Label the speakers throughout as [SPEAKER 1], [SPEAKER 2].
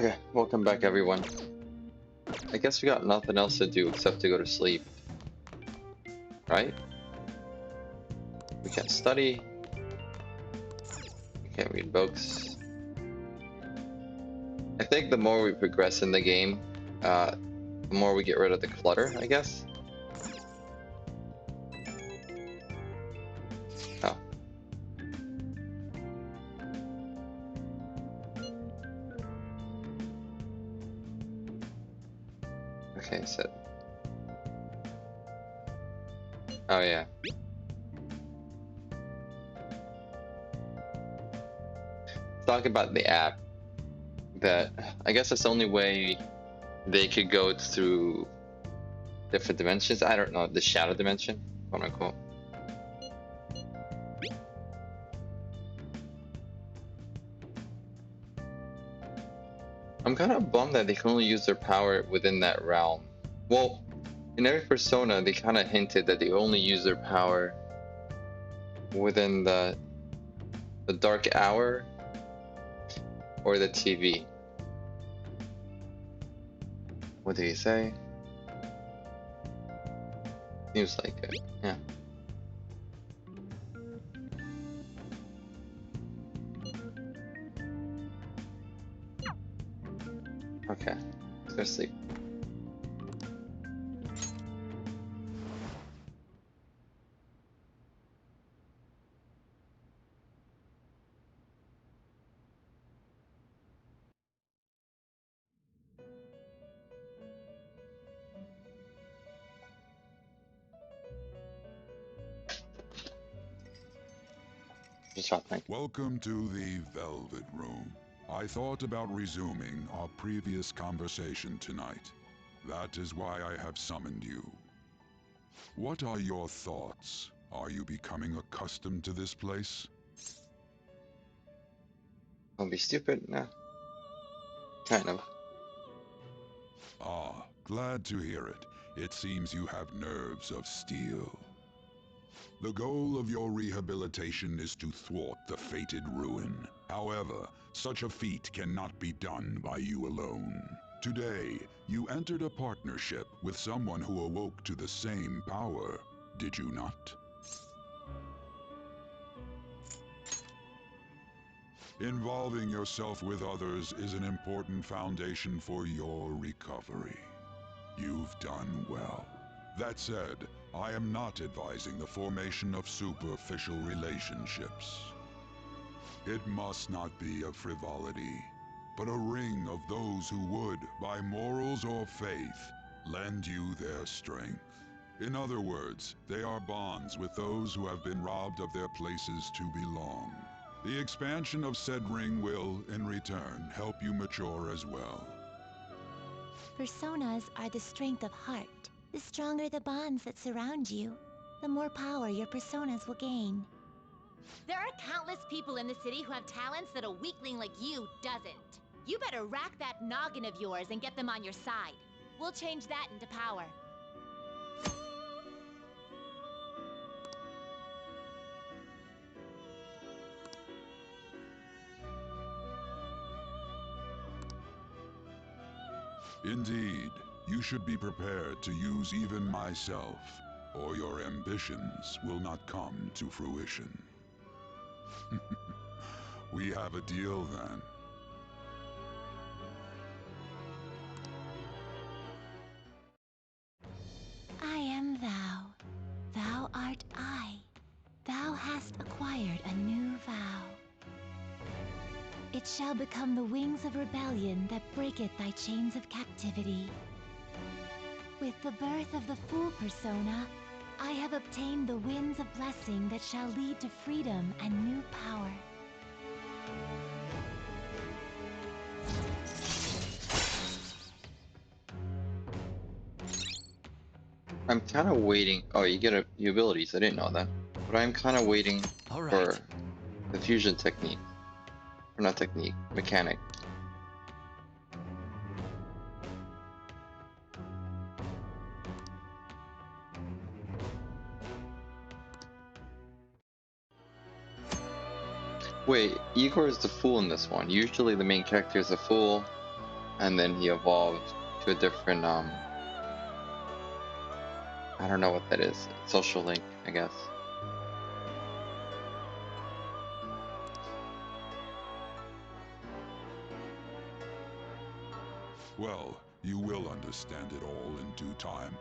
[SPEAKER 1] Okay, welcome back everyone. I guess we got nothing else to do except to go to sleep. Right? We can't study. We can't read books. I think the more we progress in the game, the more we get rid of the clutter, I guess. Oh. Okay, so... Oh yeah. Talk about the app. That I guess that's the only way they could go through different dimensions. I don't know, the shadow dimension, quote unquote. I'm kind of bummed that they can only use their power within that realm. Well, in every Persona, they kind of hinted that they only use their power within the dark hour or the TV. What did he say? Seems like it, yeah. Okay, let's go sleep. Just shopping.
[SPEAKER 2] Welcome to the Velvet Room. I thought about resuming our previous conversation tonight. That is why I have summoned you. What are your thoughts? Are you becoming accustomed to this place?
[SPEAKER 1] Don't be stupid, no. Kind of.
[SPEAKER 2] Ah, glad to hear it. It seems you have nerves of steel. The goal of your rehabilitation is to thwart the fated ruin. However, such a feat cannot be done by you alone. Today, you entered a partnership with someone who awoke to the same power, did you not? Involving yourself with others is an important foundation for your recovery. You've done well. That said, I am not advising the formation of superficial relationships. It must not be a frivolity, but a ring of those who would, by morals or faith, lend you their strength. In other words, they are bonds with those who have been robbed of their places to belong. The expansion of said ring will, in return, help you mature as well.
[SPEAKER 3] Personas are the strength of heart. The stronger the bonds that surround you, the more power your personas will gain.
[SPEAKER 4] There are countless people in the city who have talents that a weakling like you doesn't. You better rack that noggin of yours and get them on your side. We'll change that into power.
[SPEAKER 2] Indeed, you should be prepared to use even myself, or your ambitions will not come to fruition. We have a deal then.
[SPEAKER 3] I am thou. Thou art I. Thou hast acquired a new vow. It shall become the wings of rebellion that breaketh thy chains of captivity. With the birth of the Fool persona, I have obtained the winds of blessing that shall lead to freedom and new power.
[SPEAKER 1] I'm kind of waiting. Oh, you get your abilities. I didn't know that. But I'm kind of waiting for the fusion technique. Or not technique, mechanic. Wait, Igor is the fool in this one. Usually the main character is a fool, and then he evolved to a different I don't know what that is. Social link, I guess.
[SPEAKER 2] Well, you will understand it all in due time.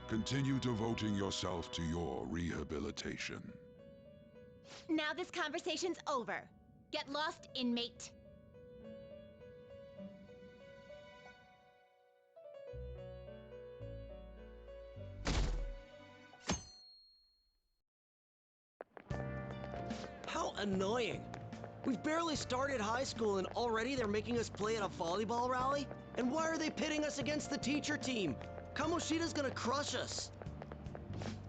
[SPEAKER 2] Continue devoting yourself to your rehabilitation.
[SPEAKER 4] Now this conversation's over. Get lost, inmate.
[SPEAKER 5] How annoying. We've barely started high school and already they're making us play at a volleyball rally? And why are they pitting us against the teacher team? Kamoshida's gonna crush us.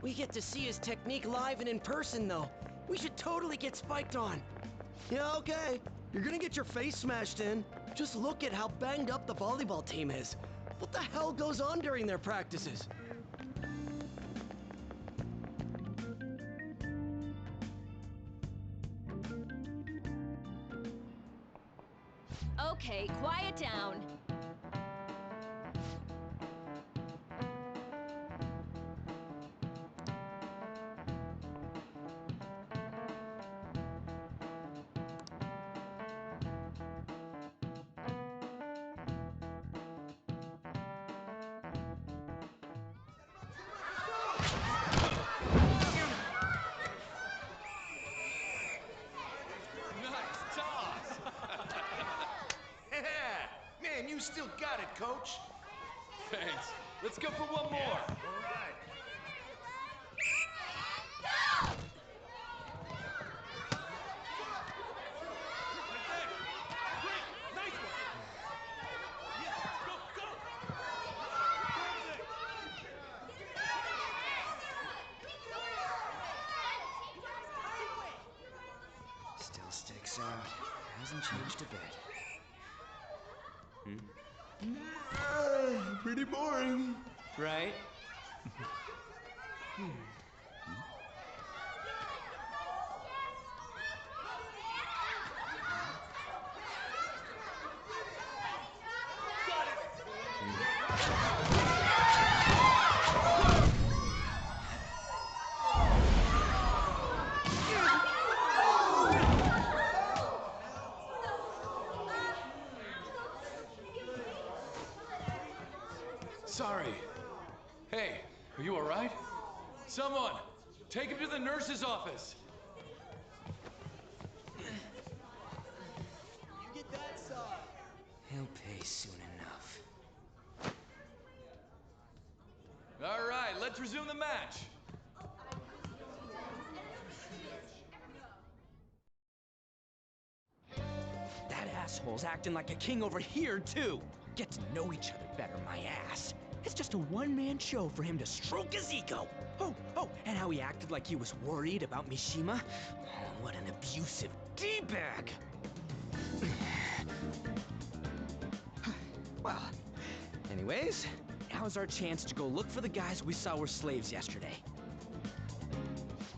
[SPEAKER 5] We get to see his technique live and in person, though. We should totally get spiked on. Yeah, okay. You're gonna get your face smashed in. Just look at how banged up the volleyball team is. What the hell goes on during their practices?
[SPEAKER 4] Okay, quiet down.
[SPEAKER 6] Nice toss!
[SPEAKER 7] Yeah! Man, you still got it, coach.
[SPEAKER 6] Thanks. Let's go for one more.
[SPEAKER 7] All right.
[SPEAKER 5] Still sticks out. Hasn't changed a bit.
[SPEAKER 7] Pretty boring.
[SPEAKER 5] Right?
[SPEAKER 6] Sorry. Hey, are you all right? Someone, take him to the nurse's office.
[SPEAKER 5] He'll pay soon enough.
[SPEAKER 6] All right, let's resume the match.
[SPEAKER 5] That asshole's acting like a king over here, too. Get to know each other better, my ass. It's just a one-man show for him to stroke his ego. Oh, and how he acted like he was worried about Mishima. Oh, what an abusive D-bag. Well, anyways, now's our chance to go look for the guys we saw were slaves yesterday.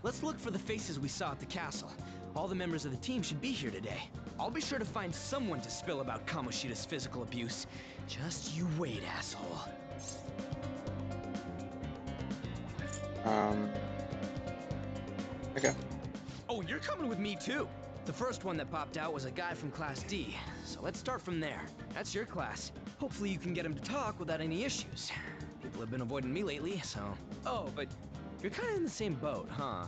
[SPEAKER 5] Let's look for the faces we saw at the castle. All the members of the team should be here today. I'll be sure to find someone to spill about Kamoshida's physical abuse. Just you wait, asshole.
[SPEAKER 1] Okay.
[SPEAKER 5] Oh, you're coming with me too. The first one that popped out was a guy from Class D, so let's start from there. That's your class. Hopefully you can get him to talk without any issues. People have been avoiding me lately, so... Oh, but you're kind of in the same boat, huh?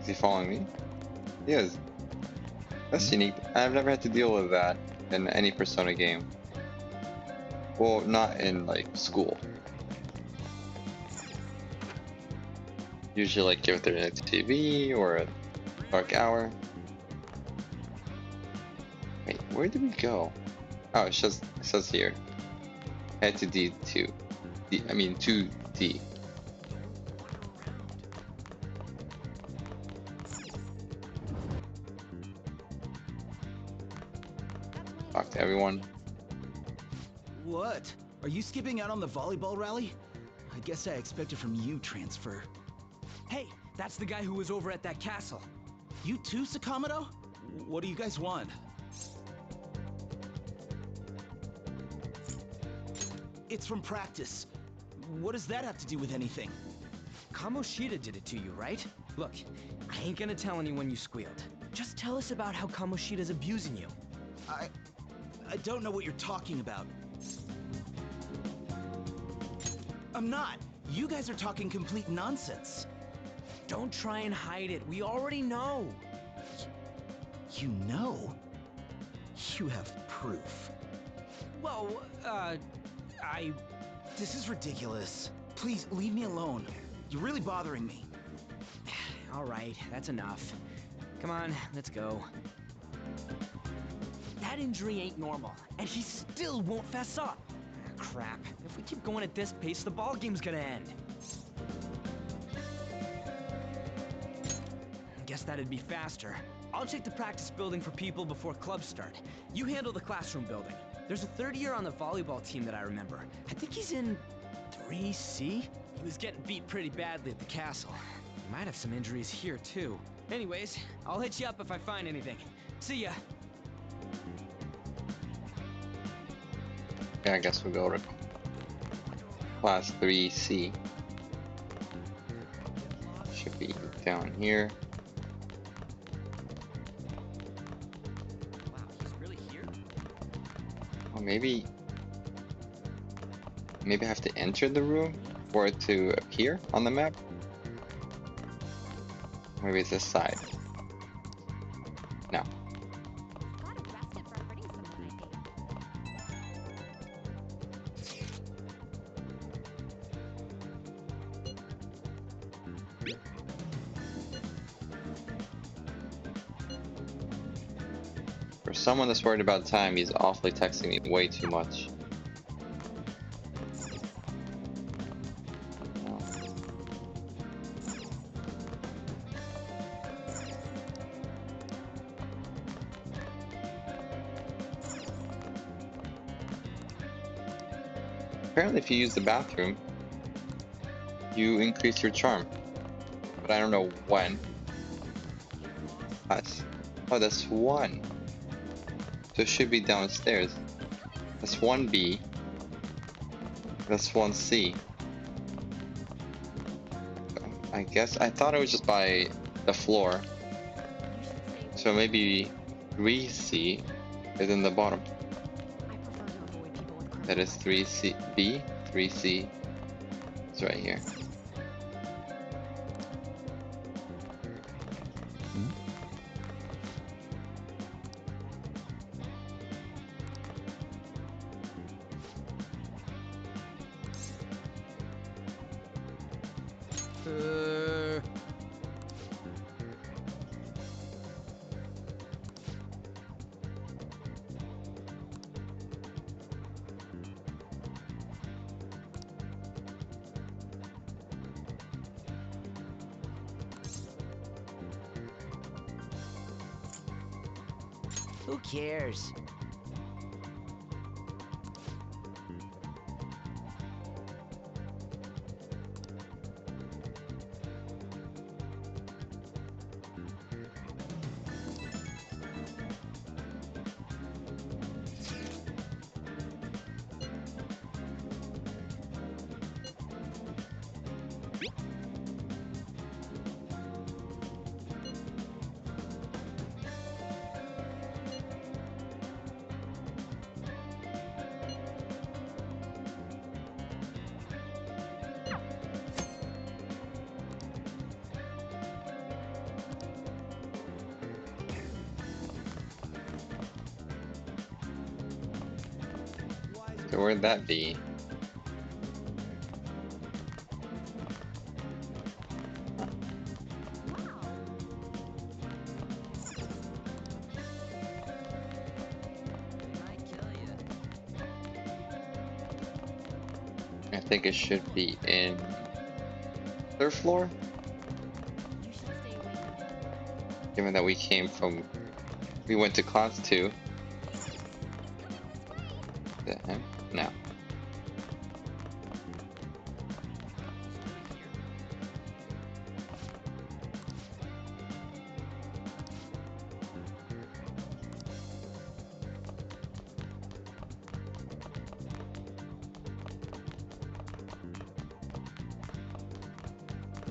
[SPEAKER 1] Is he following me? He is. That's unique. I've never had to deal with that in any Persona game. Well, not in like school. Usually like if they're in a TV or a dark hour. Wait, where did we go? Oh, it says here. Head to D2. I mean 2D. Talk to everyone.
[SPEAKER 8] What? Are you skipping out on the volleyball rally? I guess I expect it from you, Transfer. Hey, that's the guy who was over at that castle. You too, Sakamoto? What do you guys want? It's from practice. What does that have to do with anything?
[SPEAKER 9] Kamoshida did it to you, right? Look, I ain't gonna tell anyone you squealed. Just tell us about how Kamoshida's abusing you.
[SPEAKER 8] I don't know what you're talking about. I'm not. You guys are talking complete nonsense.
[SPEAKER 9] Don't try and hide it. We already know.
[SPEAKER 8] You know? You have proof.
[SPEAKER 9] Well,
[SPEAKER 8] This is ridiculous. Please, leave me alone. You're really bothering me.
[SPEAKER 9] All right, that's enough. Come on, let's go. That injury ain't normal, and he still won't fess up. Crap. If we keep going at this pace, the ball game's gonna end. Guess that'd be faster. I'll check the practice building for people before clubs start. You handle the classroom building. There's a third year on the volleyball team that I remember. I think he's in 3C? He was getting beat pretty badly at the castle. He might have some injuries here, too. Anyways, I'll hit you up if I find anything. See ya.
[SPEAKER 1] Yeah, I guess we'll go to class 3C. Should be down here.
[SPEAKER 9] Wow, he's really here?
[SPEAKER 1] Or maybe I have to enter the room for it to appear on the map. Maybe it's this side. No.
[SPEAKER 4] Got arrested for hurting someone, I think.
[SPEAKER 1] For someone that's worried about time, he's awfully texting me way too much. No. Apparently, if you use the bathroom, you increase your charm. But I don't know when. Oh, that's 1. So it should be downstairs. That's 1B. That's 1C. I guess I thought it was just by the floor. So maybe 3C is in the bottom. That is 3C. 3C. It's right here.
[SPEAKER 9] Who cares?
[SPEAKER 1] So where'd that be? I think it should be in 3rd floor. Given that we went to class 2. Is that him? No.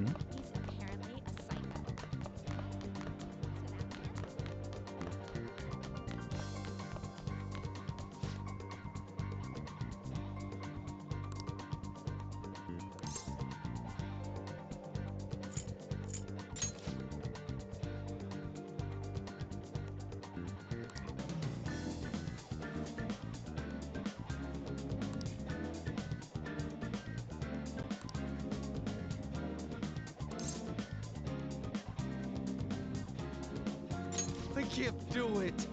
[SPEAKER 4] He's apparently a psycho.
[SPEAKER 5] I can't do it.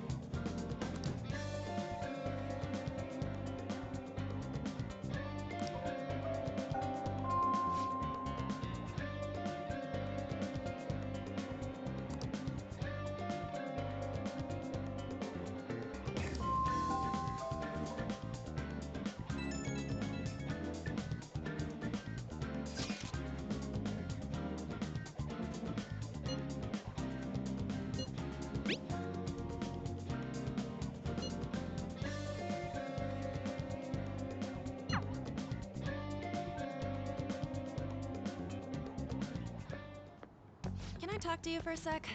[SPEAKER 10] Can I talk to you for a sec?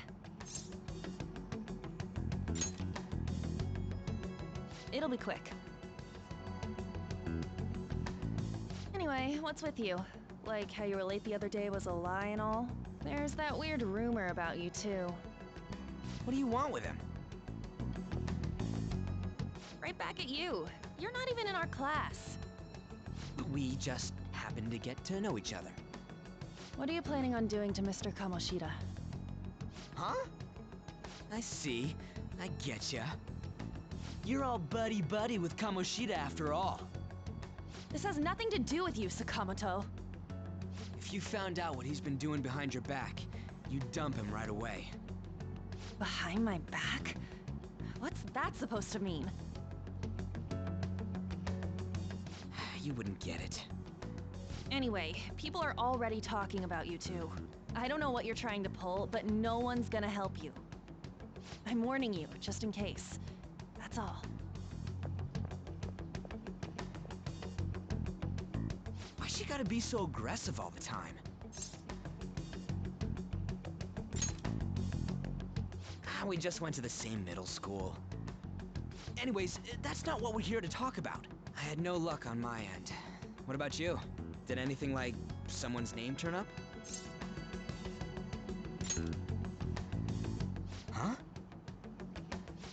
[SPEAKER 10] It'll be quick. Anyway, what's with you? Like how you were late the other day was a lie and all? There's that weird rumor about you too.
[SPEAKER 9] What do you want with him?
[SPEAKER 10] Right back at you. You're not even in our class.
[SPEAKER 9] We just happened to get to know each other.
[SPEAKER 10] What are you planning on doing to Mr. Kamoshida?
[SPEAKER 9] Huh? I see. I getcha. You're all buddy-buddy with Kamoshida after all.
[SPEAKER 10] This has nothing to do with you, Sakamoto.
[SPEAKER 9] If you found out what he's been doing behind your back, you'd dump him right away.
[SPEAKER 10] Behind my back? What's that supposed to mean?
[SPEAKER 9] You wouldn't get it.
[SPEAKER 10] Anyway, people are already talking about you two. I don't know what you're trying to pull, but no one's gonna help you. I'm warning you, just in case. That's all.
[SPEAKER 9] Why she gotta be so aggressive all the time? We just went to the same middle school. Anyways, that's not what we're here to talk about. I had no luck on my end. What about you? Did anything like someone's name turn up? Huh?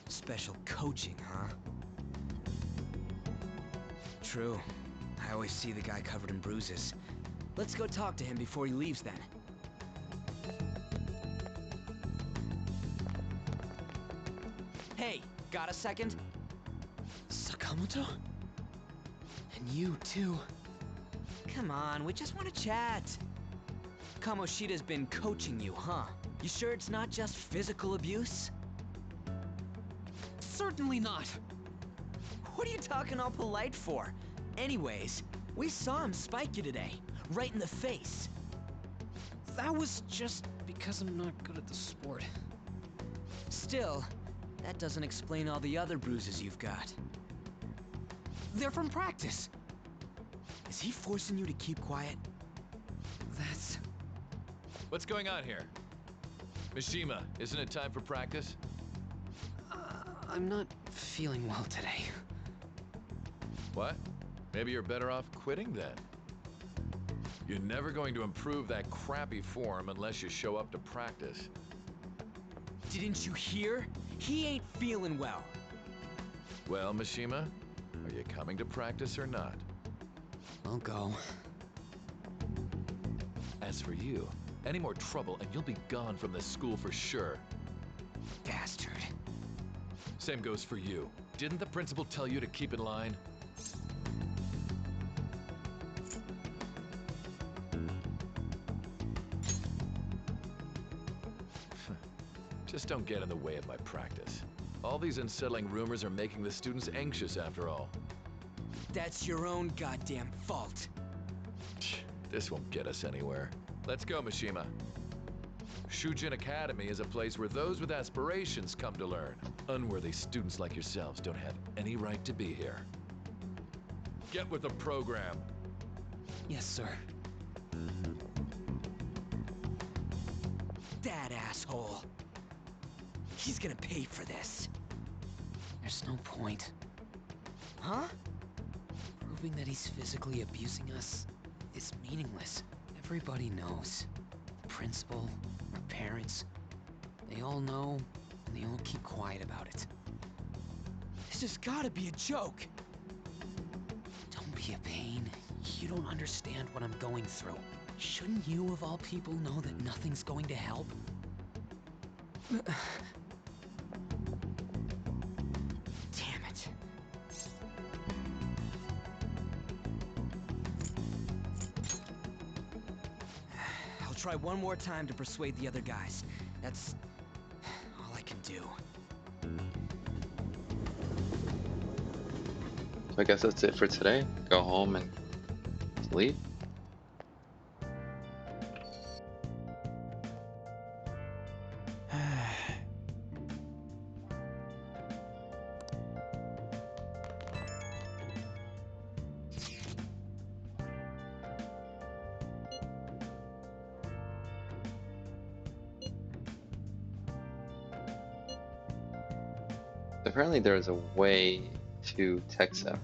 [SPEAKER 9] Special coaching, huh? True. I always see the guy covered in bruises. Let's go talk to him before he leaves then. Hey, got a second? Sakamoto? And you too. Come on, we just want to chat. Kamoshida's been coaching you, huh? You sure it's not just physical abuse?
[SPEAKER 6] Certainly not.
[SPEAKER 9] What are you talking all polite for? Anyways, we saw him spike you today, right in the face.
[SPEAKER 6] That was just because I'm not good at the sport.
[SPEAKER 9] Still, that doesn't explain all the other bruises you've got.
[SPEAKER 6] They're from practice.
[SPEAKER 9] Is he forcing you to keep quiet?
[SPEAKER 6] That's... What's going on here? Mishima, isn't it time for practice? I'm not feeling well today. What? Maybe you're better off quitting then. You're never going to improve that crappy form unless you show up to practice.
[SPEAKER 9] Didn't you hear? He ain't feeling well.
[SPEAKER 6] Well, Mishima, are you coming to practice or not?
[SPEAKER 5] I'll go.
[SPEAKER 6] As for you, any more trouble and you'll be gone from this school for sure.
[SPEAKER 9] Bastard.
[SPEAKER 6] Same goes for you. Didn't the principal tell you to keep in line? Just don't get in the way of my practice. All these unsettling rumors are making the students anxious after all.
[SPEAKER 9] That's your own goddamn fault.
[SPEAKER 6] This won't get us anywhere. Let's go, Mishima. Shujin Academy is a place where those with aspirations come to learn. Unworthy students like yourselves don't have any right to be here. Get with the program.
[SPEAKER 9] Yes, sir. that asshole. He's gonna pay for this.
[SPEAKER 6] There's no point.
[SPEAKER 9] Huh?
[SPEAKER 6] Proving that he's physically abusing us is meaningless. Everybody knows. The principal, our parents, they all know, and they all keep quiet about it.
[SPEAKER 9] This has gotta be a joke.
[SPEAKER 6] Don't be a pain. You don't understand what I'm going through. Shouldn't you, of all people, know that nothing's going to help?
[SPEAKER 9] Damn it. I'll try one more time to persuade the other guys. That's all I can do.
[SPEAKER 1] So I guess that's it for today. Go home and sleep. Apparently there's a way to text them,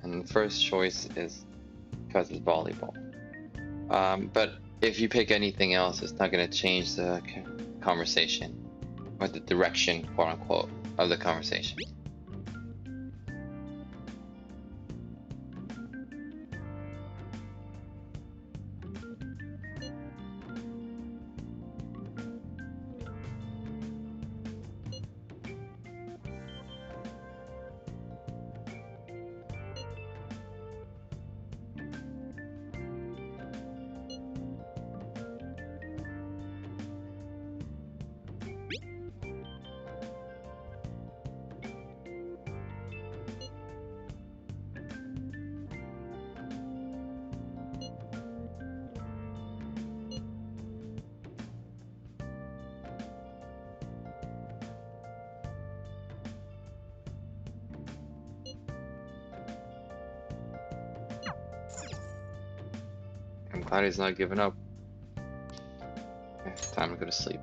[SPEAKER 1] and the first choice is because it's volleyball. But if you pick anything else, it's not going to change the conversation or the direction, quote unquote, of the conversation. I'm glad he's not giving up. It's time to go to sleep.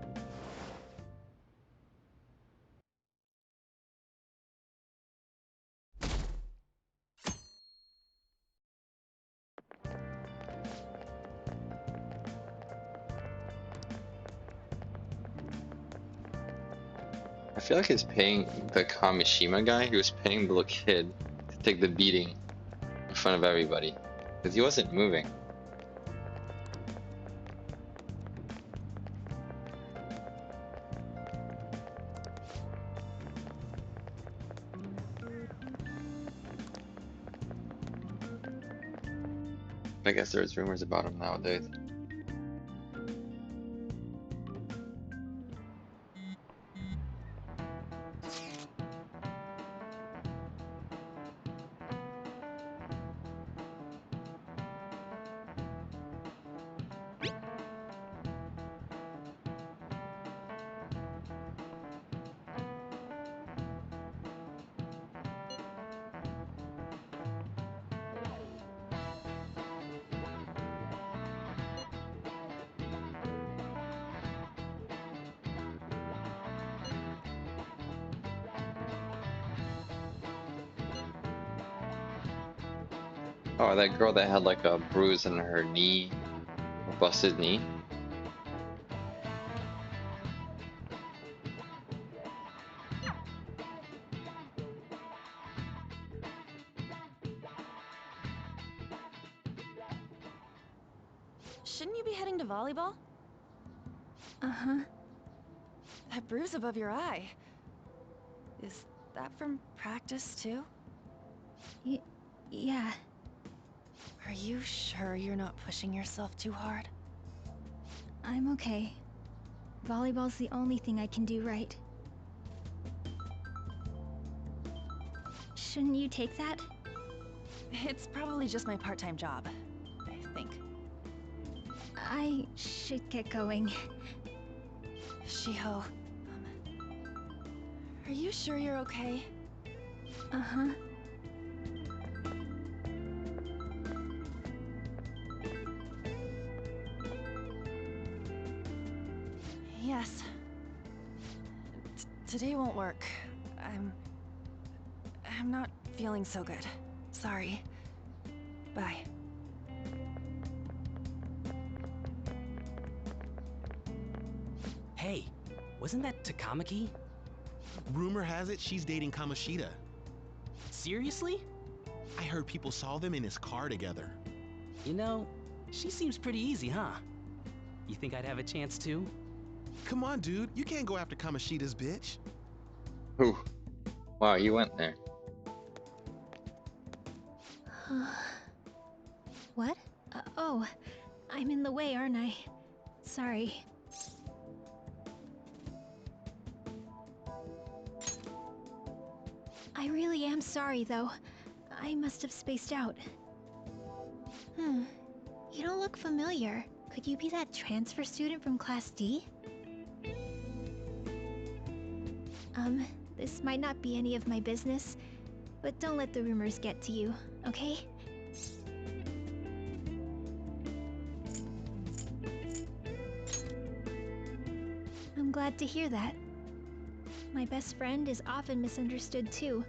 [SPEAKER 1] I feel like he's paying the Kamishima guy, he was paying the little kid to take the beating in front of everybody. Because he wasn't moving. I guess there's rumors about him nowadays. Oh, that girl that had like a bruise in her knee, a busted knee.
[SPEAKER 10] Shouldn't you be heading to volleyball?
[SPEAKER 3] Uh-huh.
[SPEAKER 10] That bruise above your eye. Is that from practice too?
[SPEAKER 3] Yeah.
[SPEAKER 10] Are you sure you're not pushing yourself too hard?
[SPEAKER 3] I'm okay. Volleyball's the only thing I can do right. Shouldn't you take that?
[SPEAKER 10] It's probably just my part-time job, I think.
[SPEAKER 3] I should get going.
[SPEAKER 10] Shiho, are you sure you're okay?
[SPEAKER 3] Uh-huh.
[SPEAKER 10] Yes. Today won't work. I'm not feeling so good. Sorry. Bye.
[SPEAKER 8] Hey, wasn't that Takamaki?
[SPEAKER 11] Rumor has it she's dating Kamoshida.
[SPEAKER 8] Seriously?
[SPEAKER 11] I heard people saw them in his car together.
[SPEAKER 8] You know, she seems pretty easy, huh? You think I'd have a chance too?
[SPEAKER 11] Come on, dude. You can't go after Kamoshida's bitch.
[SPEAKER 1] Ooh. Wow, you went there.
[SPEAKER 3] What? Oh, I'm in the way, aren't I? Sorry. I really am sorry, though. I must have spaced out. You don't look familiar. Could you be that transfer student from Class D? This might not be any of my business, but don't let the rumors get to you, okay? I'm glad to hear that. My best friend is often misunderstood too,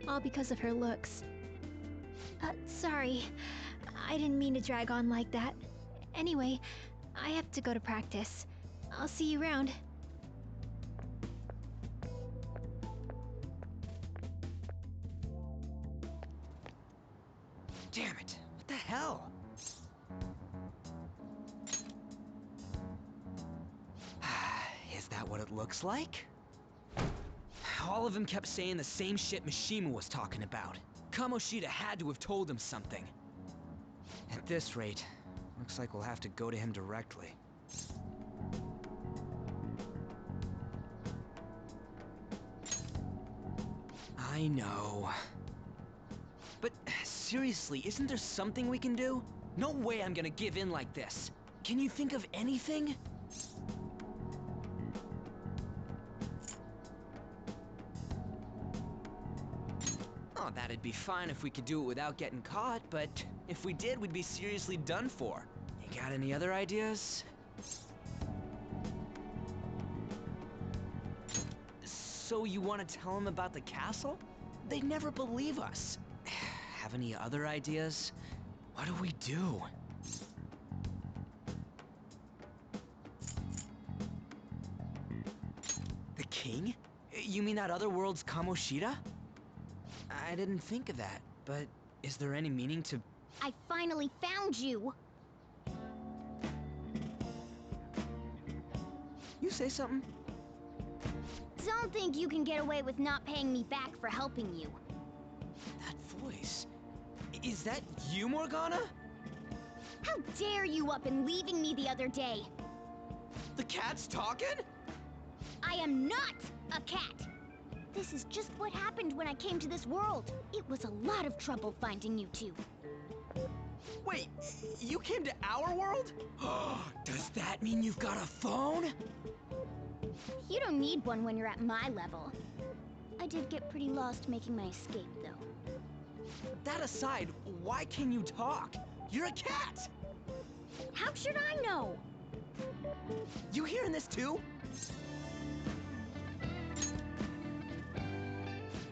[SPEAKER 3] all because of her looks. Sorry. I didn't mean to drag on like that. Anyway, I have to go to practice. I'll see you around.
[SPEAKER 9] Damn it! What the hell? Is that what it looks like? All of them kept saying the same shit Mishima was talking about. Kamoshida had to have told him something. At this rate, looks like we'll have to go to him directly. I know. But seriously, isn't there something we can do? No way I'm gonna give in like this. Can you think of anything? Oh, that'd be fine if we could do it without getting caught, but if we did, we'd be seriously done for. You got any other ideas? So you want to tell them about the castle? They'd never believe us. Have any other ideas? What do we do? The king? You mean that other world's Kamoshida? I didn't think of that, but is there any meaning to...
[SPEAKER 12] I finally found you!
[SPEAKER 9] You say something?
[SPEAKER 12] Don't think you can get away with not paying me back for helping you.
[SPEAKER 9] That voice... Is that you, Morgana?
[SPEAKER 12] How dare you up and leaving me the other day?
[SPEAKER 9] The cat's talking?
[SPEAKER 12] I am not a cat! This is just what happened when I came to this world. It was a lot of trouble finding you two.
[SPEAKER 9] Wait, you came to our world? Does that mean you've got a phone?
[SPEAKER 12] You don't need one when you're at my level. I did get pretty lost making my escape, though.
[SPEAKER 9] That aside, why can you talk? You're a cat!
[SPEAKER 12] How should I know?
[SPEAKER 9] You hearing this too?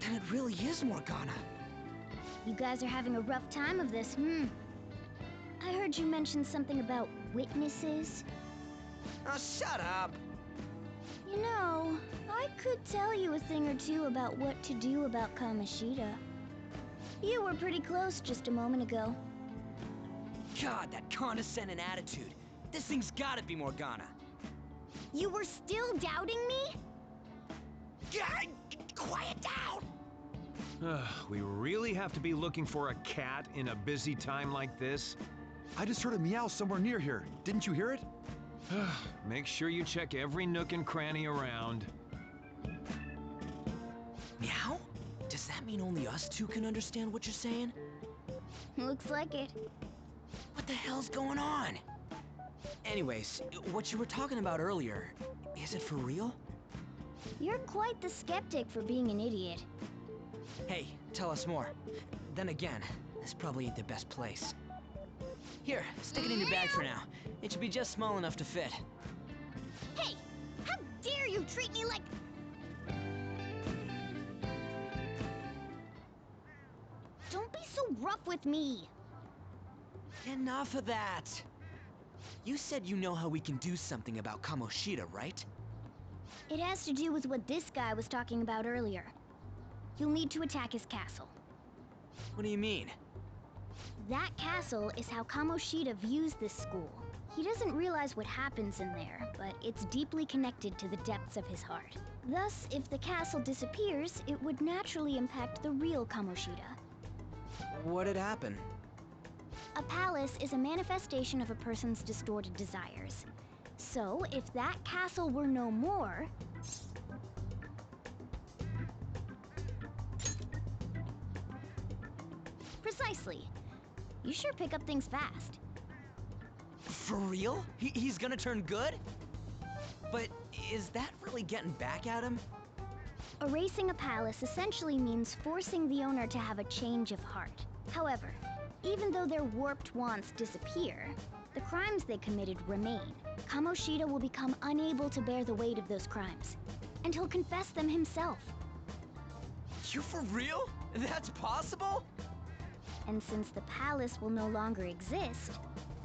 [SPEAKER 9] Then it really is Morgana.
[SPEAKER 12] You guys are having a rough time of this, I heard you mention something about witnesses.
[SPEAKER 9] Oh, shut up!
[SPEAKER 12] You know, I could tell you a thing or two about what to do about Kamoshida. You were pretty close just a moment ago.
[SPEAKER 9] God, that condescending attitude. This thing's gotta be Morgana.
[SPEAKER 12] You were still doubting me?
[SPEAKER 9] God, quiet down!
[SPEAKER 13] We really have to be looking for a cat in a busy time like this?
[SPEAKER 14] I just heard a meow somewhere near here. Didn't you hear it?
[SPEAKER 13] Make sure you check every nook and cranny around.
[SPEAKER 9] Meow? Does that mean only us two can understand what you're saying?
[SPEAKER 12] Looks like it.
[SPEAKER 9] What the hell's going on? Anyways, what you were talking about earlier, is it for real?
[SPEAKER 12] You're quite the skeptic for being an idiot.
[SPEAKER 9] Hey, tell us more. Then again, this probably ain't the best place. Here, stick it in your bag for now. It should be just small enough to fit.
[SPEAKER 12] Hey! dare you treat me like... Don't be so rough with me.
[SPEAKER 9] Enough of that. You said you know how we can do something about Kamoshida, right?
[SPEAKER 12] It has to do with what this guy was talking about earlier. You'll need to attack his castle.
[SPEAKER 9] What do you mean?
[SPEAKER 12] That castle is how Kamoshida views this school. He doesn't realize what happens in there, but it's deeply connected to the depths of his heart. Thus, if the castle disappears, it would naturally impact the real Kamoshida.
[SPEAKER 9] What'd happen?
[SPEAKER 12] A palace is a manifestation of a person's distorted desires. So, if that castle were no more... Precisely. You sure pick up things fast.
[SPEAKER 9] For real? He's gonna turn good? But is that really getting back at him?
[SPEAKER 12] Erasing a palace essentially means forcing the owner to have a change of heart. However, even though their warped wants disappear, the crimes they committed remain. Kamoshida will become unable to bear the weight of those crimes, and he'll confess them himself.
[SPEAKER 9] You for real? That's possible?
[SPEAKER 12] And since the palace will no longer exist,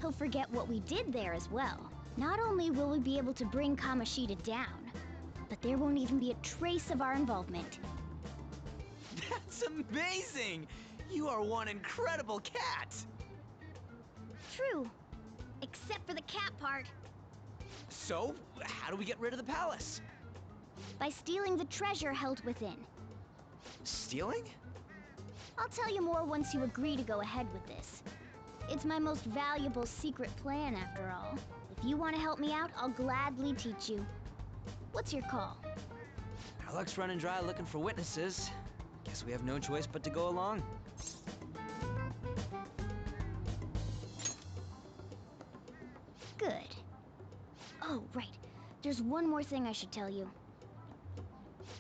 [SPEAKER 12] he'll forget what we did there as well. Not only will we be able to bring Kamoshida down, but there won't even be a trace of our involvement.
[SPEAKER 9] That's amazing! You are one incredible cat!
[SPEAKER 12] True. Except for the cat part.
[SPEAKER 9] So, how do we get rid of the palace?
[SPEAKER 12] By stealing the treasure held within.
[SPEAKER 9] Stealing?
[SPEAKER 12] I'll tell you more once you agree to go ahead with this. It's my most valuable secret plan, after all. If you want to help me out, I'll gladly teach you. What's your call?
[SPEAKER 9] Our luck's running dry looking for witnesses. Guess we have no choice but to go along.
[SPEAKER 12] Good. Oh, right. There's one more thing I should tell you.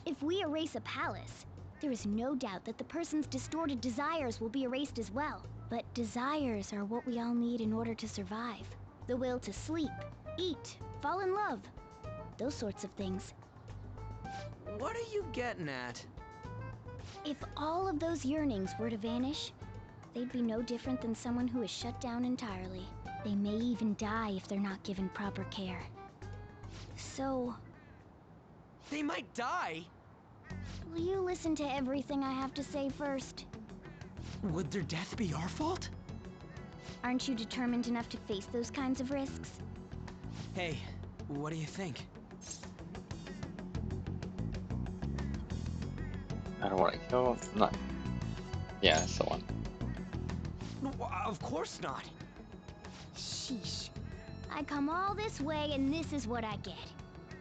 [SPEAKER 12] If we erase a palace, there is no doubt that the person's distorted desires will be erased as well. But desires are what we all need in order to survive. The will to sleep, eat, fall in love. Those sorts of things.
[SPEAKER 9] What are you getting at?
[SPEAKER 12] If all of those yearnings were to vanish, they'd be no different than someone who is shut down entirely. They may even die if they're not given proper care. So...
[SPEAKER 9] They might die?
[SPEAKER 12] Will you listen to everything I have to say first?
[SPEAKER 9] Would their death be our fault?
[SPEAKER 12] Aren't you determined enough to face those kinds of risks?
[SPEAKER 9] Hey, what do you think?
[SPEAKER 1] I don't want to kill. Not. Yeah, that's the one.
[SPEAKER 9] No, of course not.
[SPEAKER 12] Sheesh. I come all this way and this is what I get.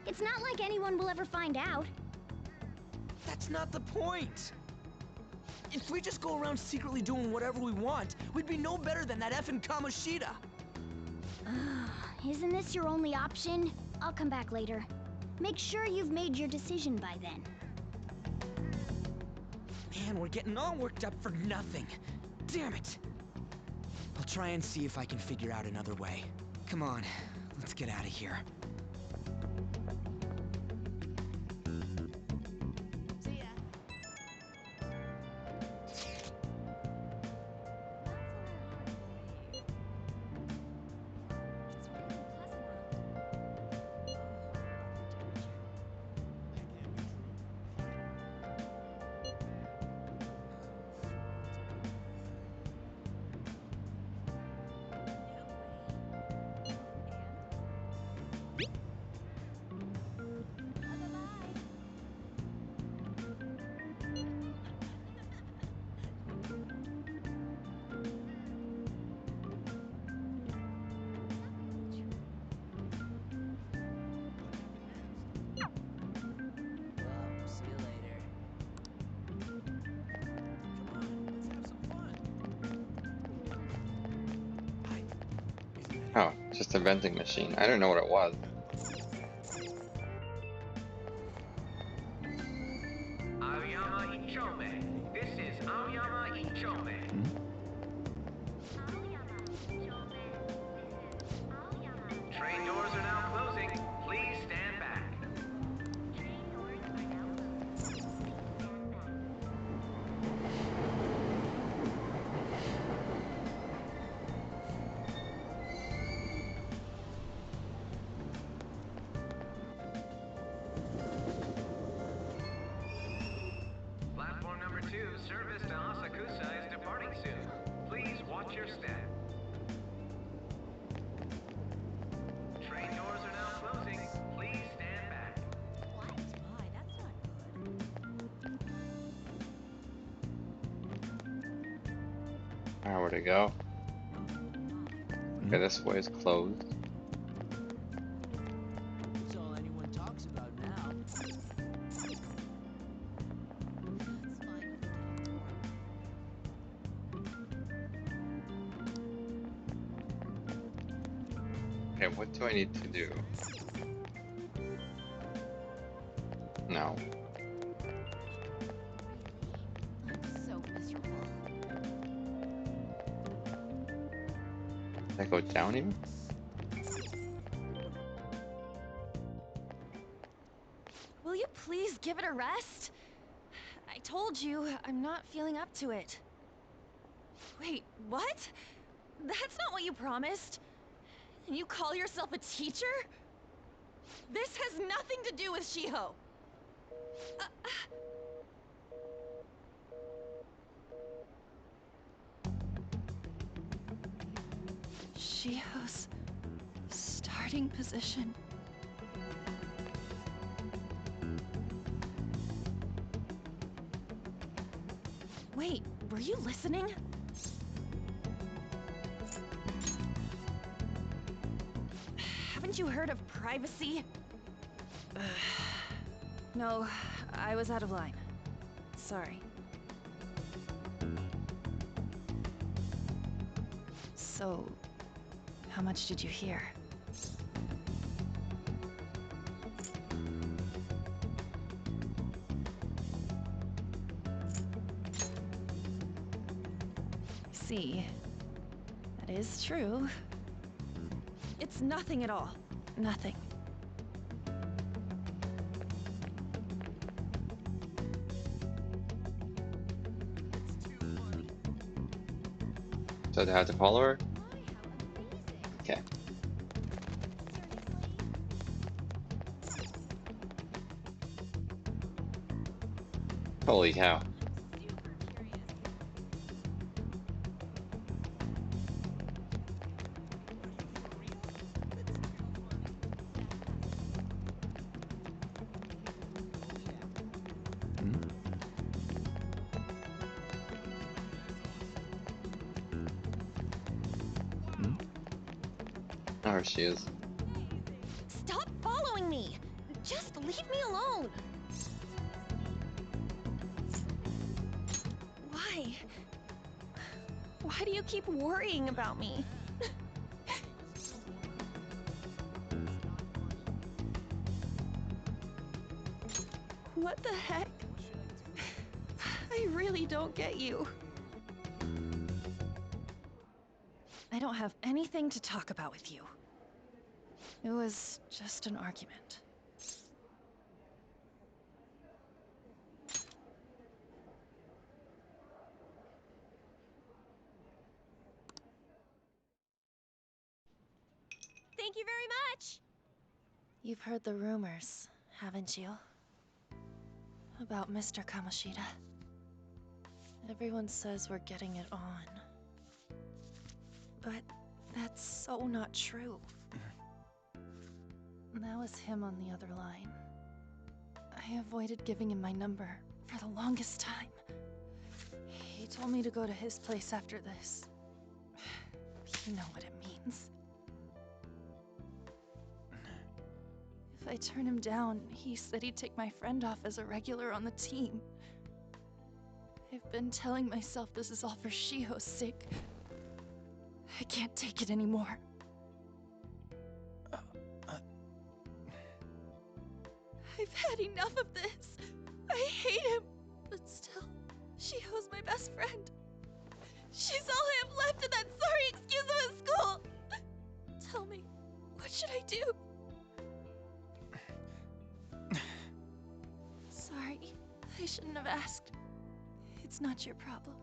[SPEAKER 12] It's not like anyone will ever find out.
[SPEAKER 9] That's not the point. If we just go around secretly doing whatever we want, we'd be no better than that effing Kamoshida.
[SPEAKER 12] Isn't this your only option? I'll come back later. Make sure you've made your decision by then.
[SPEAKER 9] Man, we're getting all worked up for nothing. Damn it. I'll try and see if I can figure out another way. Come on, let's get out of here.
[SPEAKER 1] Oh, just a vending machine. I don't know what it was.
[SPEAKER 15] Aoyama Ichome. This is Aoyama Ichome. Train doors are now closing. Please stand back.
[SPEAKER 1] Alright, where to go? Okay, this way is closed.
[SPEAKER 5] It's all anyone talks about now.
[SPEAKER 1] Okay, what do I need to do? No.
[SPEAKER 4] So miserable.
[SPEAKER 1] Did I go down here?
[SPEAKER 10] Will you please give it a rest? I told you, I'm not feeling up to it. Wait, what? That's not what you promised. And you call yourself a teacher? This has nothing to do with Shiho. Shiho's starting position. Wait, were you listening? Haven't you heard of privacy? No, I was out of line. Sorry. So, how much did you hear? See, that is true. It's nothing at all. Nothing.
[SPEAKER 1] So do I have to follow her? Okay. Holy cow. Oh, there she is.
[SPEAKER 10] Stop following me! Just leave me alone! Why? Why do you keep worrying about me? What the heck? I really don't get you. I don't have anything to talk about with you. It was just an argument. Thank you very much! You've heard the rumors, haven't you? About Mr. Kamoshida. Everyone says we're getting it on. But that's so not true. That was him on the other line. I avoided giving him my number for the longest time. He told me to go to his place after this. You know what it means. If I turn him down, he said he'd take my friend off as a regular on the team. I've been telling myself this is all for Shiho's sake. I can't take it anymore. I've had enough of this. I hate him. But still, Shiho's my best friend. She's all I have left in that sorry excuse of a school. Tell me, what should I do? Sorry, I shouldn't have asked. It's not your problem.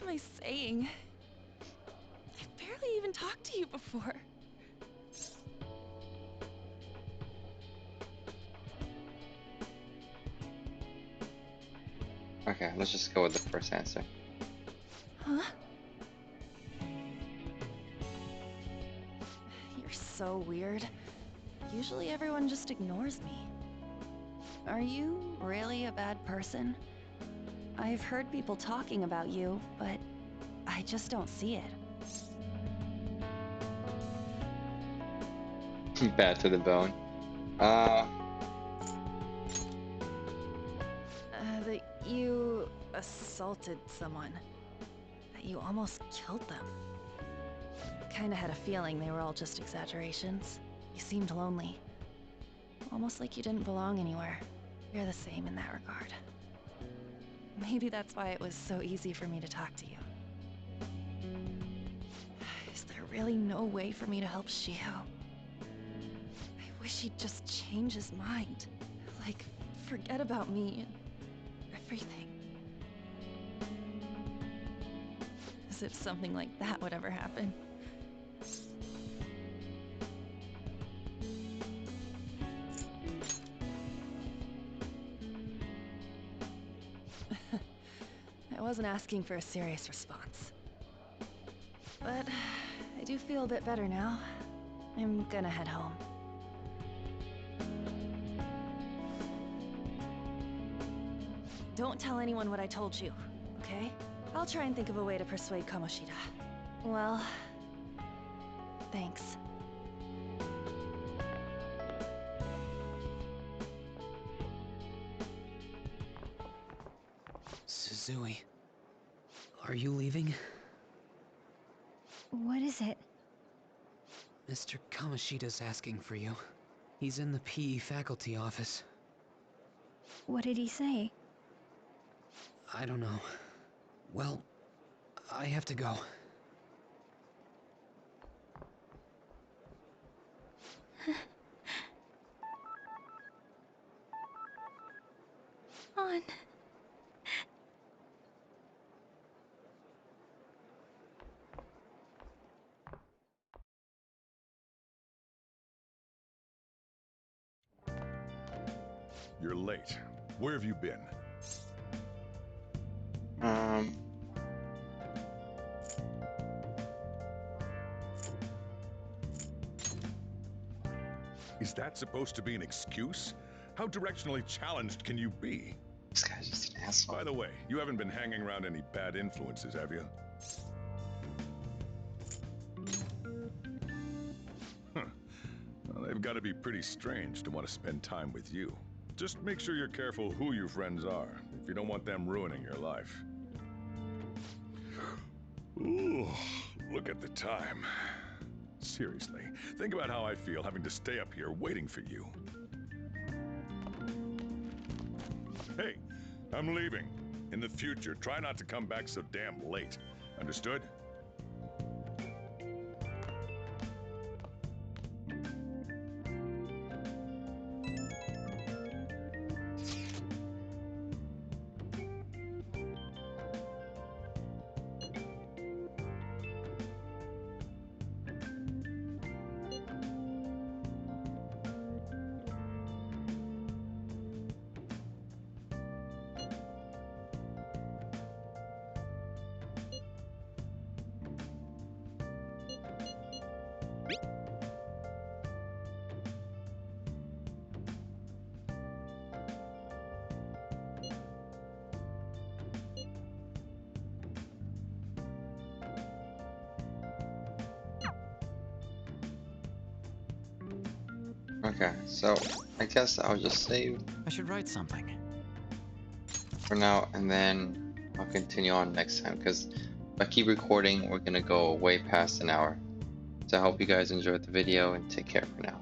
[SPEAKER 10] What am I saying? I've barely even talked to you before.
[SPEAKER 1] Okay, let's just go with the first answer.
[SPEAKER 10] Huh? so weird. Usually everyone just ignores me. Are you really a bad person? I've heard people talking about you, but I just don't see it.
[SPEAKER 1] Bad to the bone.
[SPEAKER 10] That you assaulted someone. That you almost killed them. Kinda had a feeling they were all just exaggerations. You seemed lonely. Almost like you didn't belong anywhere. You're the same in that regard. Maybe that's why it was so easy for me to talk to you. Is there really no way for me to help Shiho? I wish he'd just change his mind. Like, forget about me and everything. As if something like that would ever happen. I wasn't asking for a serious response. But I do feel a bit better now. I'm gonna head home. Don't tell anyone what I told you, okay? I'll try and think of a way to persuade Kamoshida. Well, thanks.
[SPEAKER 9] Suzui, are you leaving?
[SPEAKER 12] What is it?
[SPEAKER 9] Mr. Kamoshida's asking for you. He's in the PE faculty office.
[SPEAKER 12] What did he say?
[SPEAKER 9] I don't know. Well, I have to go.
[SPEAKER 12] On.
[SPEAKER 2] You're late. Where have you been? Is that supposed to be an excuse? How directionally challenged can you be?
[SPEAKER 1] This guy's just an asshole.
[SPEAKER 2] By the way, you haven't been hanging around any bad influences, have you? Huh. Well, they've got to be pretty strange to want to spend time with you. Just make sure you're careful who your friends are, if you don't want them ruining your life. Ooh, look at the time. Seriously, think about how I feel having to stay up here waiting for you. Hey, I'm leaving. In the future, try not to come back so damn late. Understood?
[SPEAKER 1] Okay, so I guess I'll just save
[SPEAKER 8] I should write something.
[SPEAKER 1] for now, and then I'll continue on next time, because if I keep recording, we're gonna go way past an hour. So I hope you guys enjoyed the video, and take care for now.